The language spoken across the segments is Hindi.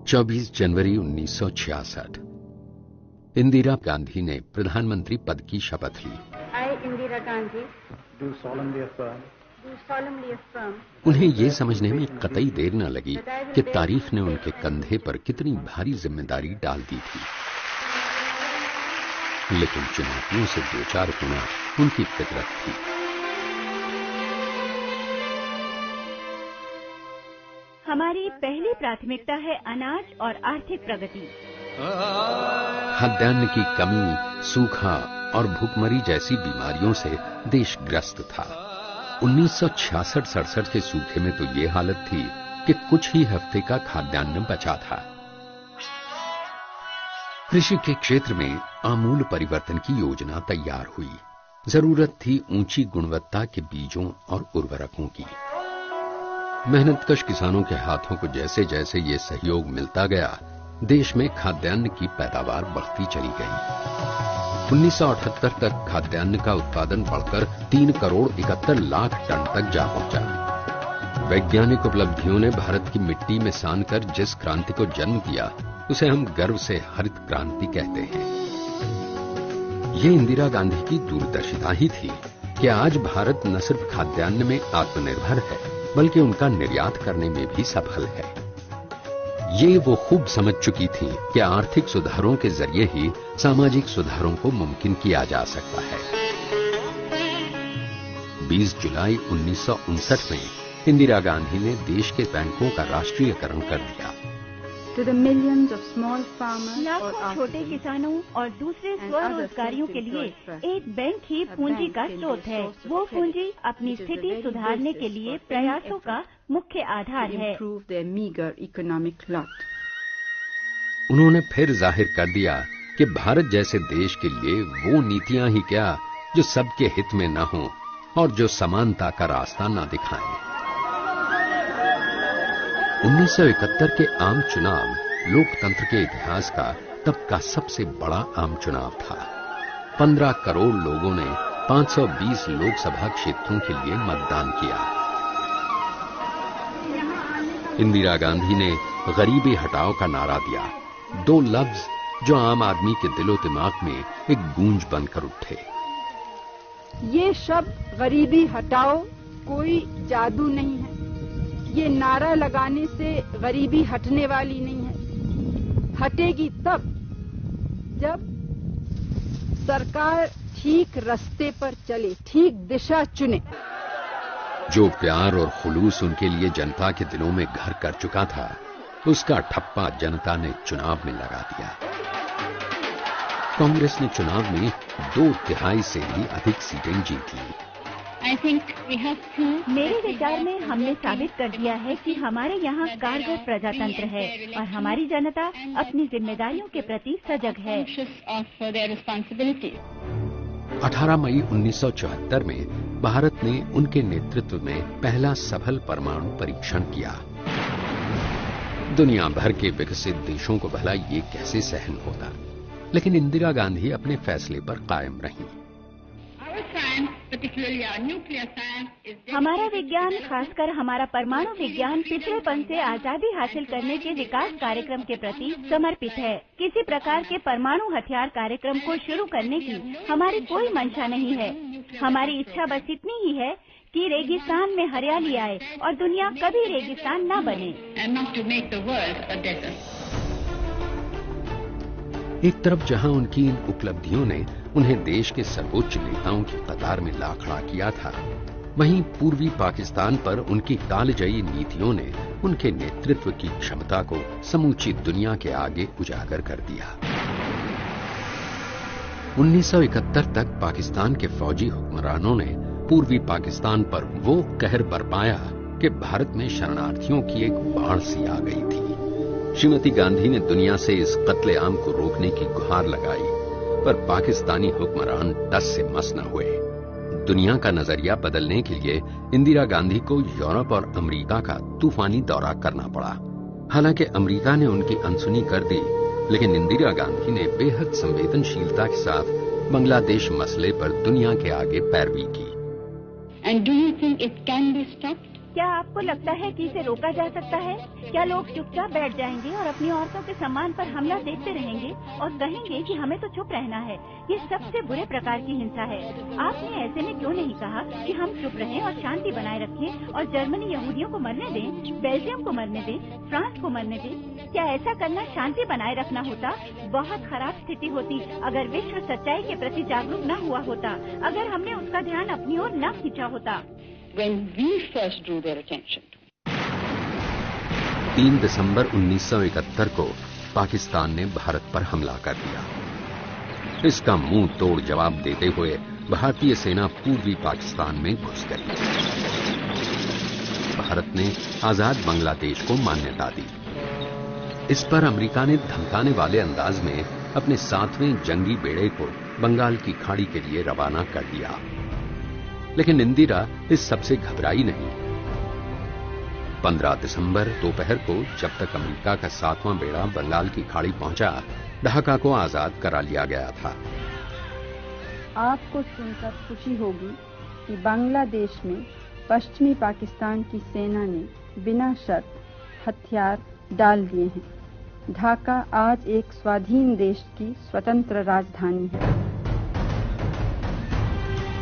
24 जनवरी 1966 इंदिरा गांधी ने प्रधानमंत्री पद की शपथ ली। I, Indira Gandhi, do solemnly affirm उन्हें ये समझने में कतई देर न लगी कि तारीख ने उनके कंधे पर कितनी भारी जिम्मेदारी डाल दी थी, लेकिन चुनौतियों से दो चार गुना उनकी फितरत थी। हमारी पहली प्राथमिकता है अनाज और आर्थिक प्रगति। खाद्यान्न की कमी, सूखा और भूखमरी जैसी बीमारियों से देश ग्रस्त था। 1966-67 के सूखे में तो ये हालत थी कि कुछ ही हफ्ते का खाद्यान्न बचा था। कृषि के क्षेत्र में आमूल परिवर्तन की योजना तैयार हुई। जरूरत थी ऊंची गुणवत्ता के बीजों और उर्वरकों की। मेहनतकश किसानों के हाथों को जैसे जैसे ये सहयोग मिलता गया, देश में खाद्यान्न की पैदावार बढ़ती चली गई। 1978 तक खाद्यान्न का उत्पादन बढ़कर 3 करोड़ 71 लाख टन तक जा पहुंचा। वैज्ञानिक उपलब्धियों ने भारत की मिट्टी में सानकर जिस क्रांति को जन्म दिया, उसे हम गर्व से हरित क्रांति कहते हैं। ये इंदिरा गांधी की दूरदर्शिता ही थी कि आज भारत न सिर्फ खाद्यान्न में आत्मनिर्भर है, बल्कि उनका निर्यात करने में भी सफल है। ये वो खूब समझ चुकी थी कि आर्थिक सुधारों के जरिए ही सामाजिक सुधारों को मुमकिन किया जा सकता है। 20 जुलाई 1959 में इंदिरा गांधी ने देश के बैंकों का राष्ट्रीयकरण कर दिया। लाखों छोटे किसानों और दूसरे स्वरोजगारियों के लिए एक बैंक ही पूंजी का स्रोत है। वो पूंजी अपनी स्थिति सुधारने के लिए प्रयासों का मुख्य आधार है। उन्होंने फिर जाहिर कर दिया कि भारत जैसे देश के लिए वो नीतियां ही क्या जो सबके हित में न हों और जो समानता का रास्ता न दिखाएं। 1971 के आम चुनाव लोकतंत्र के इतिहास का तब का सबसे बड़ा आम चुनाव था। 15 करोड़ लोगों ने 520 लोकसभा क्षेत्रों के लिए मतदान किया। इंदिरा गांधी ने गरीबी हटाओ का नारा दिया, 2 लफ्ज जो आम आदमी के दिलो दिमाग में एक गूंज बनकर उठे। ये शब्द गरीबी हटाओ कोई जादू नहीं है। ये नारा लगाने से गरीबी हटने वाली नहीं है। हटेगी तब जब सरकार ठीक रास्ते पर चले, ठीक दिशा चुने। जो प्यार और खुलूस उनके लिए जनता के दिलों में घर कर चुका था, उसका ठप्पा जनता ने चुनाव में लगा दिया। कांग्रेस ने चुनाव में 2/3 से भी अधिक सीटें जीत ली। मेरे विचार में हमने साबित कर दिया है कि हमारे यहाँ कारगर प्रजातंत्र है और हमारी जनता अपनी जिम्मेदारियों के प्रति सजग है। 18 मई 1974 में भारत ने उनके नेतृत्व में पहला सफल परमाणु परीक्षण किया। दुनिया भर के विकसित देशों को भला ये कैसे सहन होता, लेकिन इंदिरा गांधी अपने फैसले पर कायम रहीं। हमारा विज्ञान, खासकर हमारा परमाणु विज्ञान, पिछड़ेपन से आजादी हासिल करने के विकास कार्यक्रम के प्रति समर्पित है। किसी प्रकार के परमाणु हथियार कार्यक्रम को शुरू करने की हमारी कोई मंशा नहीं है। हमारी इच्छा बस इतनी ही है कि रेगिस्तान में हरियाली आए और दुनिया कभी रेगिस्तान न बने। एक तरफ जहां उनकी इन उपलब्धियों ने उन्हें देश के सर्वोच्च नेताओं की कतार में ला खड़ा किया था, वहीं पूर्वी पाकिस्तान पर उनकी कालजयी नीतियों ने उनके नेतृत्व की क्षमता को समूची दुनिया के आगे उजागर कर दिया। 1971 तक पाकिस्तान के फौजी हुक्मरानों ने पूर्वी पाकिस्तान पर वो कहर बरपाया कि भारत में शरणार्थियों की एक बाढ़ सी आ गई थी। श्रीमती गांधी ने दुनिया से इस कत्लेआम को रोकने की गुहार लगाई, पर पाकिस्तानी हुक्मरान टस से मस न हुए। दुनिया का नजरिया बदलने के लिए इंदिरा गांधी को यूरोप और अमेरिका का तूफानी दौरा करना पड़ा। हालांकि अमेरिका ने उनकी अनसुनी कर दी, लेकिन इंदिरा गांधी ने बेहद संवेदनशीलता के साथ बांग्लादेश मसले पर दुनिया के आगे पैरवी की। And do you think it can be stopped? क्या आपको लगता है कि इसे रोका जा सकता है? क्या लोग चुपचाप बैठ जाएंगे और अपनी औरतों के सम्मान पर हमला देखते रहेंगे और कहेंगे कि हमें तो चुप रहना है? ये सबसे बुरे प्रकार की हिंसा है। आपने ऐसे में क्यों नहीं कहा कि हम चुप रहें और शांति बनाए रखें और जर्मनी यहूदियों को मरने दें, बेल्जियम को मरने दें, फ्रांस को मरने दें? क्या ऐसा करना शांति बनाए रखना होता? बहुत खराब स्थिति होती अगर विश्व सच्चाई के प्रति जागरूक न हुआ होता, अगर हमने उसका ध्यान अपनी ओर न खींचा होता। When we first drew their attention. 3 दिसंबर 1971 को पाकिस्तान ने भारत पर हमला कर दिया। इसका मुंह तोड़ जवाब देते हुए भारतीय सेना पूर्वी पाकिस्तान में घुस गई। भारत ने आजाद बांग्लादेश को मान्यता दी। इस पर अमेरिका ने धमकाने वाले अंदाज में अपने 7वें जंगी बेड़े को बंगाल की खाड़ी के लिए रवाना कर दिया। लेकिन इंदिरा इस सबसे घबराई नहीं। 15 दिसंबर दोपहर को जब तक अमेरिका का 7वां बेड़ा बंगाल की खाड़ी पहुंचा, ढाका को आजाद करा लिया गया था। आपको सुनकर खुशी होगी कि बांग्लादेश में पश्चिमी पाकिस्तान की सेना ने बिना शर्त हथियार डाल दिए हैं। ढाका आज एक स्वाधीन देश की स्वतंत्र राजधानी है।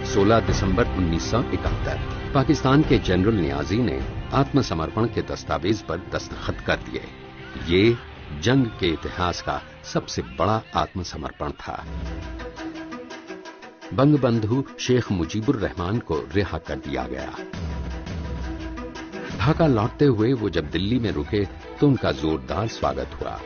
16 दिसंबर 1971 पाकिस्तान के जनरल नियाजी ने आत्मसमर्पण के दस्तावेज पर दस्तखत कर दिए। ये जंग के इतिहास का सबसे बड़ा आत्मसमर्पण था। बंगबंधु शेख मुजीबुर रहमान को रिहा कर दिया गया। ढाका लौटते हुए वो जब दिल्ली में रुके तो उनका जोरदार स्वागत हुआ।